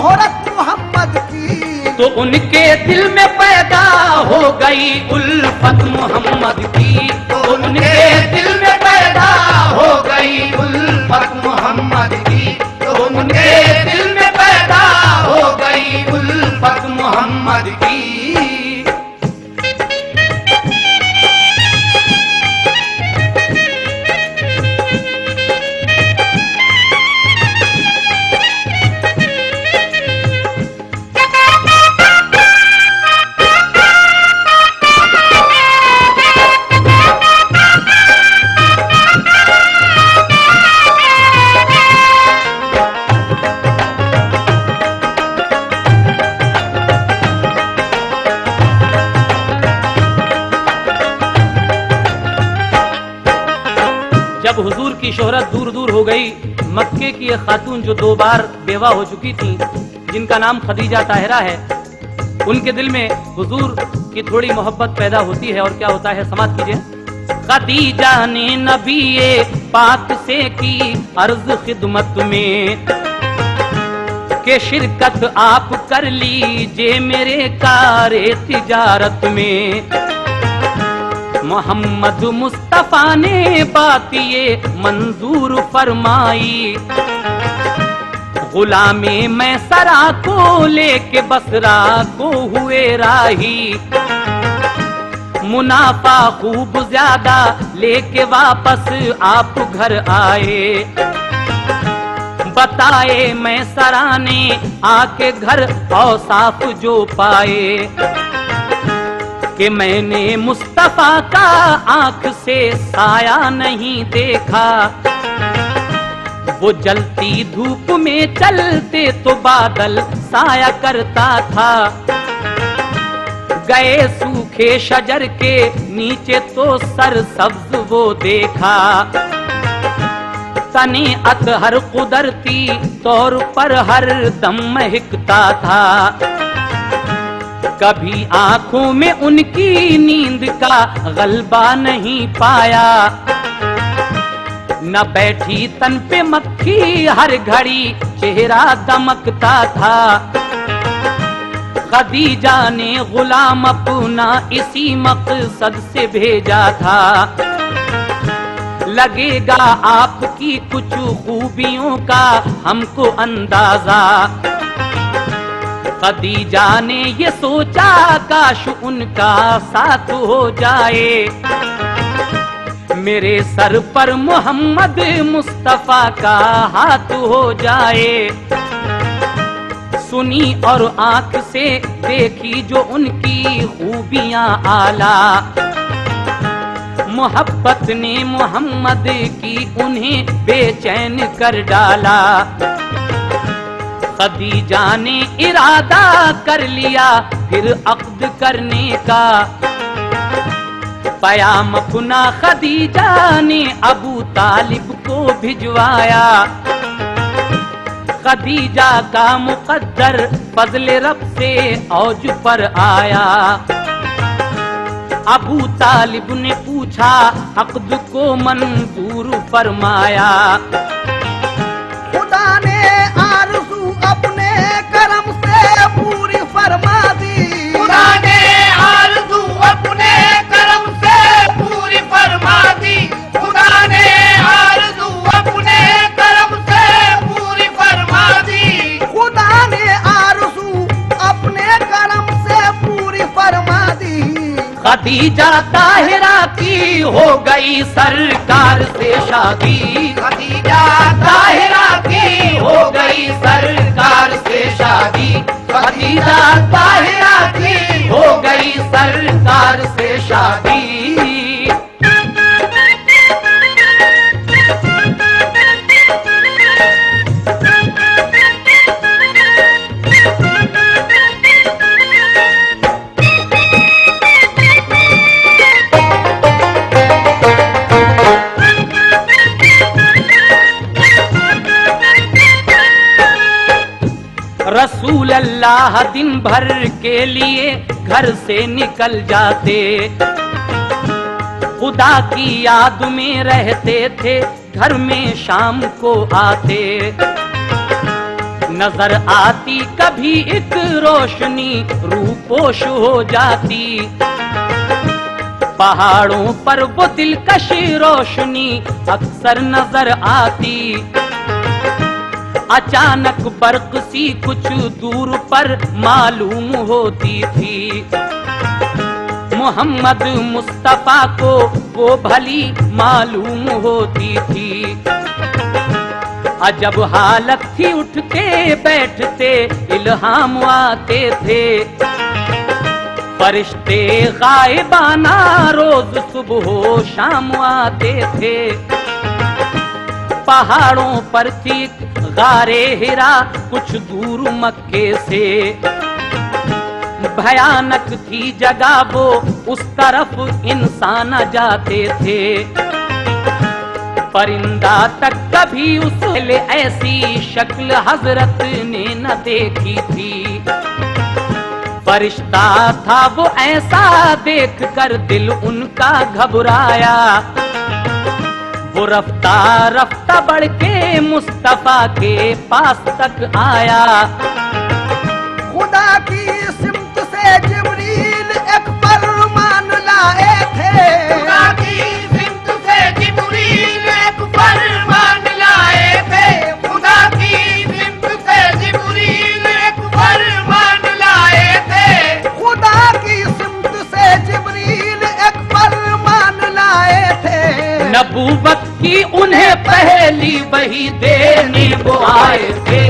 शोहरत मोहम्मद की, तो उनके दिल में पैदा हो गई उल्फत मोहम्मद की, तो उनके दिल में पैदा हो गई उल्फत मोहम्मद की, तो उनके दिल में पैदा हो गई उल्फत मोहम्मद की। जब हुजूर की शोहरत दूर दूर हो गई, मक्के की एक खातून जो 2 बार बेवा हो चुकी थी, जिनका नाम खदीजा ताहिरा है, उनके दिल में हुजूर की थोड़ी मोहब्बत पैदा होती है। और क्या होता है, समाप्त कीजिए। खदीजा ने नबी पाक से की अर्ज खिदमत में के शिरकत आप कर लीजिए मेरे कारे तिजारत में। मोहम्मद मुस्तफा ने बात ये मंजूर फरमाई, गुलामे मैं सरा को लेके बसरा को हुए राही। मुनाफा खूब ज्यादा लेके वापस आप घर आए, बताए मैं सरा ने आके घर औसाफ जो पाए कि मैंने मुस्तफा का आंख से साया नहीं देखा। वो जलती धूप में चलते तो बादल साया करता था, गए सूखे शजर के नीचे तो सर सब्ज वो देखा। तने अतहर कुदरती तौर पर हर दम महकता था, कभी आंखों में उनकी नींद का गलबा नहीं पाया। न बैठी तन पे मक्खी हर घड़ी चेहरा दमकता था। खदीजा ने गुलाम अपना इसी मकसद से भेजा था, लगेगा आपकी कुछ खूबियों का हमको अंदाजा। खदीजा ने ये सोचा काश उनका साथ हो जाए, मेरे सर पर मोहम्मद मुस्तफा का हाथ हो जाए। सुनी और आंख से देखी जो उनकी खूबियां आला, मोहब्बत ने मोहम्मद की उन्हें बेचैन कर डाला। खदीजा ने इरादा कर लिया फिर अक्द करने का, पयाम अपना खदीजा ने अबू तालिब को भिजवाया। खदीजा का मुकद्दर फजले रब से औज पर आया। अबू तालिब ने पूछा अक्द को मंजूर फरमाया। खुदा ने आरज़ू अपने करम से पूरी फरमा दी, खुदा ने आरज़ू अपने करम से पूरी फरमा दी। खुदा ने आरज़ू अपने करम से पूरी फरमा दी। खुदा ने आरज़ू अपने करम से पूरी फरमा दी। खदीजा ताहिरा की हो गई सरकार से शादी। खदीजा ताहिरा की हो गई सरकार से शादी। खदीजा ताहिरा की हो गई सरकार से शादी। रसूल अल्लाह दिन भर के लिए घर से निकल जाते, खुदा की याद में रहते थे, घर में शाम को आते। नजर आती कभी एक रोशनी रूपोश हो जाती, पहाड़ों पर वो दिलकश रोशनी अक्सर नजर आती। अचानक बर्क सी कुछ दूर पर मालूम होती थी, मोहम्मद मुस्तफा को वो भली मालूम होती थी। अजब हालत थी, उठते बैठते इल्हाम आते थे, फरिश्ते गायबाना रोज सुबह हो शाम आते थे। पहाड़ों पर थी गारे हिरा कुछ दूर मक्के से, भयानक थी जगह वो, उस तरफ इंसान जाते थे। परिंदा तक कभी उसले ऐसी शक्ल हजरत ने न देखी थी। फरिश्ता था वो ऐसा देख कर दिल उनका घबराया, वो रफ्ता रफ्ता बढ़ के मुस्तफा के पास तक आया। खुदा की सिमत से जिब्रील एक फरमान लाए थे, खुदा की सिमत से जिब्रील एक फरमान लाए थे, खुदा की सिमत से जिब्रील एक फरमान लाए थे, खुदा की सिमत से जिब्रील एक फरमान लाए थे। नबूवत की उन्हें पहली वही देने वो आए थे,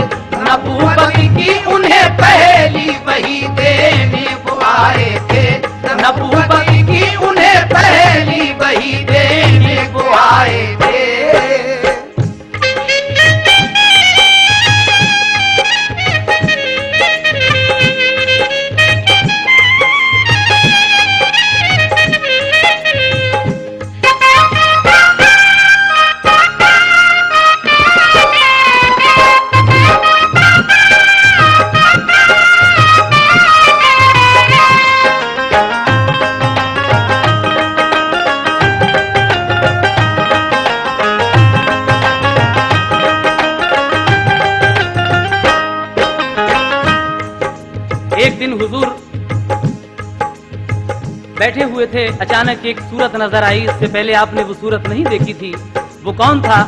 नबूवत की उन्हें पहली वही देने वो आए थे, नबूवत की उन्हें पहली वही देने वो आए थे। एक दिन हुजूर बैठे हुए थे, अचानक एक सूरत नजर आई। इससे पहले आपने वो सूरत नहीं देखी थी। वो कौन था?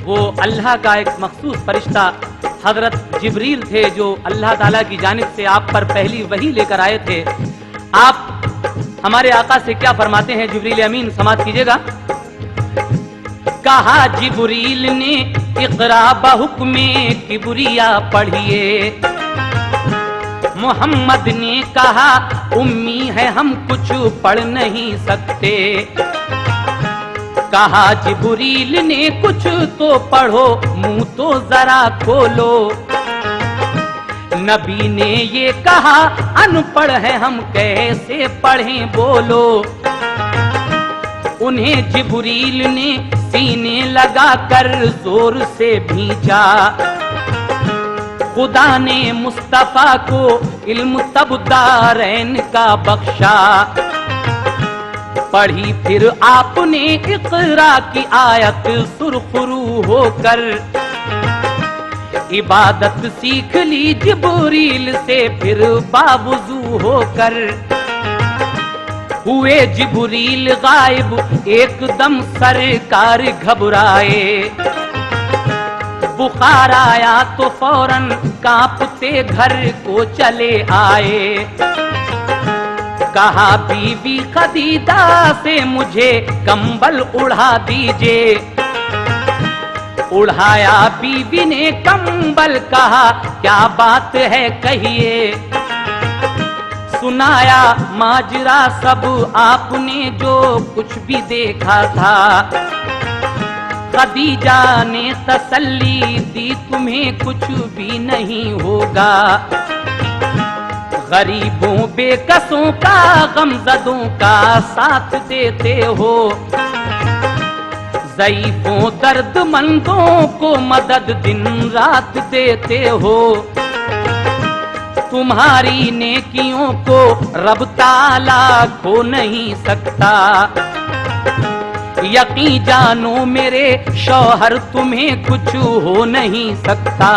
वो अल्लाह का एक मखसूस फरिश्ता हजरत जिब्रील थे, जो अल्लाह ताला की जानिब से आप पर पहली वही लेकर आए थे। आप हमारे आका से क्या फरमाते हैं? जिब्रील अमीन समात कीजिएगा। कहा जिब्रील ने इक़रा बहुक्मे किबरिया पढ़िए, मोहम्मद ने कहा उम्मी है हम कुछ पढ़ नहीं सकते। कहा जिब्रील ने कुछ तो पढ़ो, मुंह तो जरा खोलो। नबी ने ये कहा अनपढ़ है हम कैसे पढ़ें बोलो। उन्हें जिब्रील ने सीने लगा कर जोर से भींचा, खुदा ने मुस्तफा को इल्म तब दारैन का बख्शा। पढ़ी फिर आपने इक़रा की आयत सुरखरू होकर, इबादत सीख ली जिब्रील से फिर बावुज़ू होकर। हुए जिब्रील गायब एकदम सरकार घबराए, बुखार आया तो फौरन कांपते घर को चले आए। कहा बीवी खदीजा से मुझे कंबल उड़ा दीजिए। उड़ाया बीवी ने कंबल, कहा क्या बात है कहिए। सुनाया माजरा सब आपने जो कुछ भी देखा था। खदीजा ने तसल्ली दी तुम्हें कुछ भी नहीं होगा। गरीबों बेकसों का गमज़दों का साथ देते हो, ज़ईफ़ों दर्दमंदों को मदद दिन रात देते हो। तुम्हारी नेकियों को रब ताला खो नहीं सकता। यकीन जानो मेरे शौहर तुम्हें कुछ हो नहीं सकता।